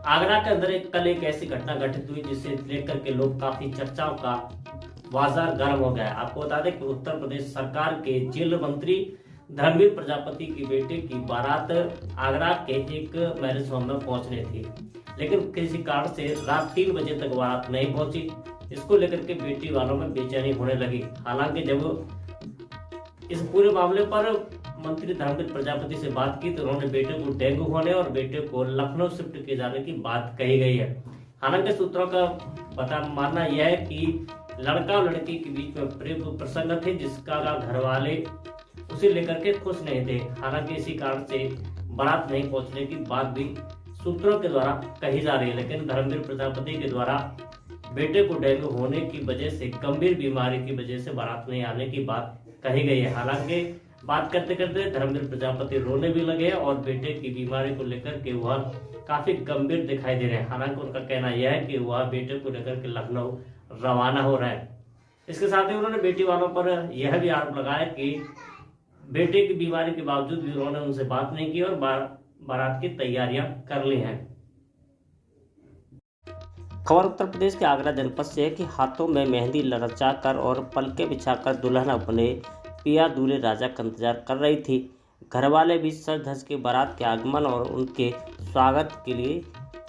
आगरा के अंदर कल एक ऐसी घटना घटित हुई जिसे लेकर के लोग काफी चर्चाओं का बाजार गर्म हो गया। आपको बता दें कि उत्तर प्रदेश सरकार के जेल मंत्री धर्मवीर प्रजापति की बेटे की बारात आगरा के एक मैरिज होम में पहुंचनी थी, लेकिन किसी कारण से रात 3 बजे तक बारात नहीं पहुंची। इसको लेकर के बेटी वालों में बेचैनी होने लगी। हालांकि जब इस पूरे मामले पर मंत्री धर्मवीर प्रजापति से बात की तो उन्होंने बेटे को डेंगू होने और बेटे को लखनऊ शिफ्ट किए जाने की बात कही गई है। हालांकि सूत्रों का मानना यह है कि लड़का और लड़की के बीच में प्रेम प्रसंग थे, जिसका घर वाले उसे लेकर के खुश नहीं थे। हालांकि इसी कारण से बारात नहीं पहुंचने की बात भी सूत्रों के द्वारा कही जा रही है, लेकिन धर्मवीर प्रजापति के द्वारा बेटे को डेंगू होने की वजह से, गंभीर बीमारी की वजह से बारात नहीं आने की बात कही गई है। हालांकि बात करते करते धर्मवीर प्रजापति रोने भी लगे और बेटे की बीमारी को लेकर के वह काफी गंभीर दिखाई दे रहे हैं। हालांकि उनका कहना यह है कि वह बेटे को लेकर के लखनऊ रवाना हो रहा है। इसके साथ ही उन्होंने बेटी वालों पर यह भी आरोप लगाया कि बेटे की बीमारी के बावजूद भी उन्होंने उनसे बात नहीं की और बारात की तैयारियां कर ली हैं। खबर उत्तर प्रदेश के आगरा जनपद से है कि हाथों में मेहंदी रचाकर और पलके बिछाकर दुल्हन अपने पिया दूल्हे राजा का इंतजार कर रही थी। घरवाले भी सज धज के बारात के आगमन और उनके स्वागत के लिए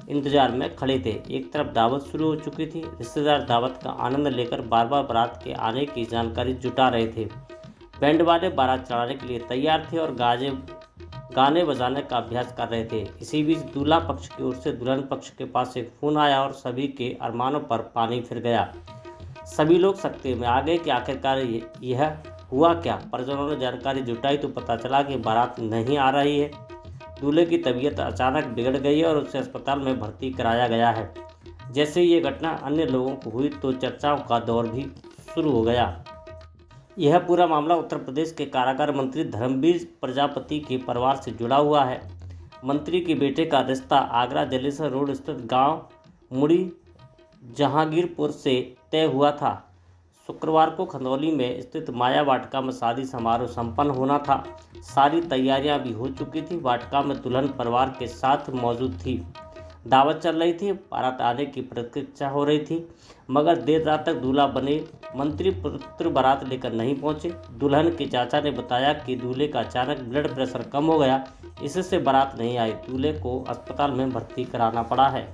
इंतजार में खड़े थे। एक तरफ दावत शुरू हो चुकी थी, रिश्तेदार दावत का आनंद लेकर बार बार बारात के आने की जानकारी जुटा रहे थे। बैंड वाले बारात चढ़ाने के लिए तैयार थे और गाने बजाने का अभ्यास कर रहे थे। इसी बीच दूल्हा पक्ष की ओर से दुल्हन पक्ष के पास एक फोन आया और सभी के अरमानों पर पानी फिर गया। सभी लोग सकते में आ गए कि आखिरकार यह हुआ क्या। परिजनों ने जानकारी जुटाई तो पता चला कि बारात नहीं आ रही है। दूल्हे की तबीयत अचानक बिगड़ गई है और उसे अस्पताल में भर्ती कराया गया है। जैसे ये घटना अन्य लोगों को हुई तो चर्चाओं का दौर भी शुरू हो गया। यह पूरा मामला उत्तर प्रदेश के कारागार मंत्री धर्मवीर प्रजापति के परिवार से जुड़ा हुआ है। मंत्री के बेटे का रिश्ता आगरा जलेसर रोड स्थित गांव मुड़ी जहांगीरपुर से तय हुआ था। शुक्रवार को खंदौली में स्थित माया वाटिका में शादी समारोह संपन्न होना था। सारी तैयारियां भी हो चुकी थी। वाटिका में दुल्हन परिवार के साथ मौजूद थी। दावत चल रही थी, बारात आने की प्रतीक्षा हो रही थी, मगर देर रात तक दूल्हा बने मंत्री पुत्र बारात लेकर नहीं पहुंचे। दुल्हन के चाचा ने बताया कि दूल्हे का अचानक ब्लड प्रेशर कम हो गया, इससे बारात नहीं आई। दूल्हे को अस्पताल में भर्ती कराना पड़ा है।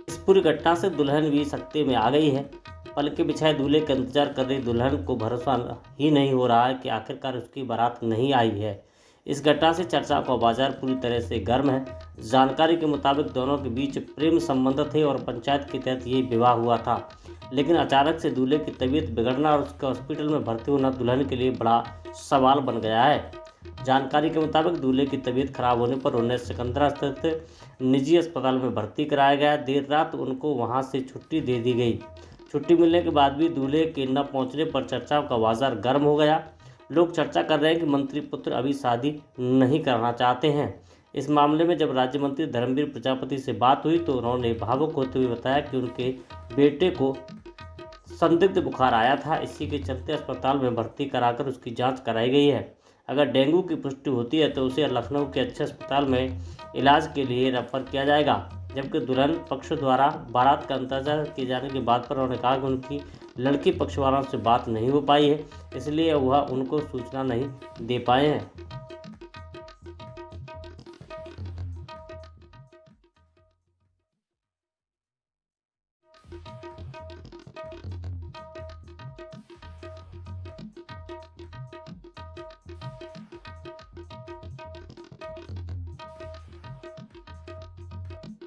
इस पूरी घटना से दुल्हन भी सकते में आ गई है। पलके बिछाए दूल्हे का इंतजार कर रही दुल्हन को भरोसा ही नहीं हो रहा है कि आखिरकार उसकी बारात नहीं आई है। इस घटना से चर्चा का बाजार पूरी तरह से गर्म है। जानकारी के मुताबिक दोनों के बीच प्रेम संबंध थे और पंचायत के तहत ये विवाह हुआ था, लेकिन अचानक से दूल्हे की तबीयत बिगड़ना और उसका हॉस्पिटल में भर्ती होना दुल्हन के लिए बड़ा सवाल बन गया है। जानकारी के मुताबिक दूल्हे की तबीयत खराब होने पर उन्हें सिकंदरा स्थित निजी अस्पताल में भर्ती कराया गया। देर रात उनको वहाँ से छुट्टी दे दी गई। छुट्टी मिलने के बाद भी दूल्हे के न पहुँचने पर चर्चाओं का बाजार गर्म हो गया। लोग चर्चा कर रहे हैं कि मंत्री पुत्र अभी शादी नहीं करना चाहते हैं। इस मामले में जब राज्य मंत्री धर्मवीर प्रजापति से बात हुई तो उन्होंने भावुक होते हुए बताया कि उनके बेटे को संदिग्ध बुखार आया था, इसी के चलते अस्पताल में भर्ती कराकर उसकी जांच कराई गई है। अगर डेंगू की पुष्टि होती है तो उसे लखनऊ के अच्छे अस्पताल में इलाज के लिए रेफर किया जाएगा। जबकि दुल्हन पक्ष द्वारा बारात का इंतजार किए जाने की बात पर उन्होंने कहा कि उनकी लड़की पक्ष वालों से बात नहीं हो पाई है, इसलिए वह उनको सूचना नहीं दे पाए हैं।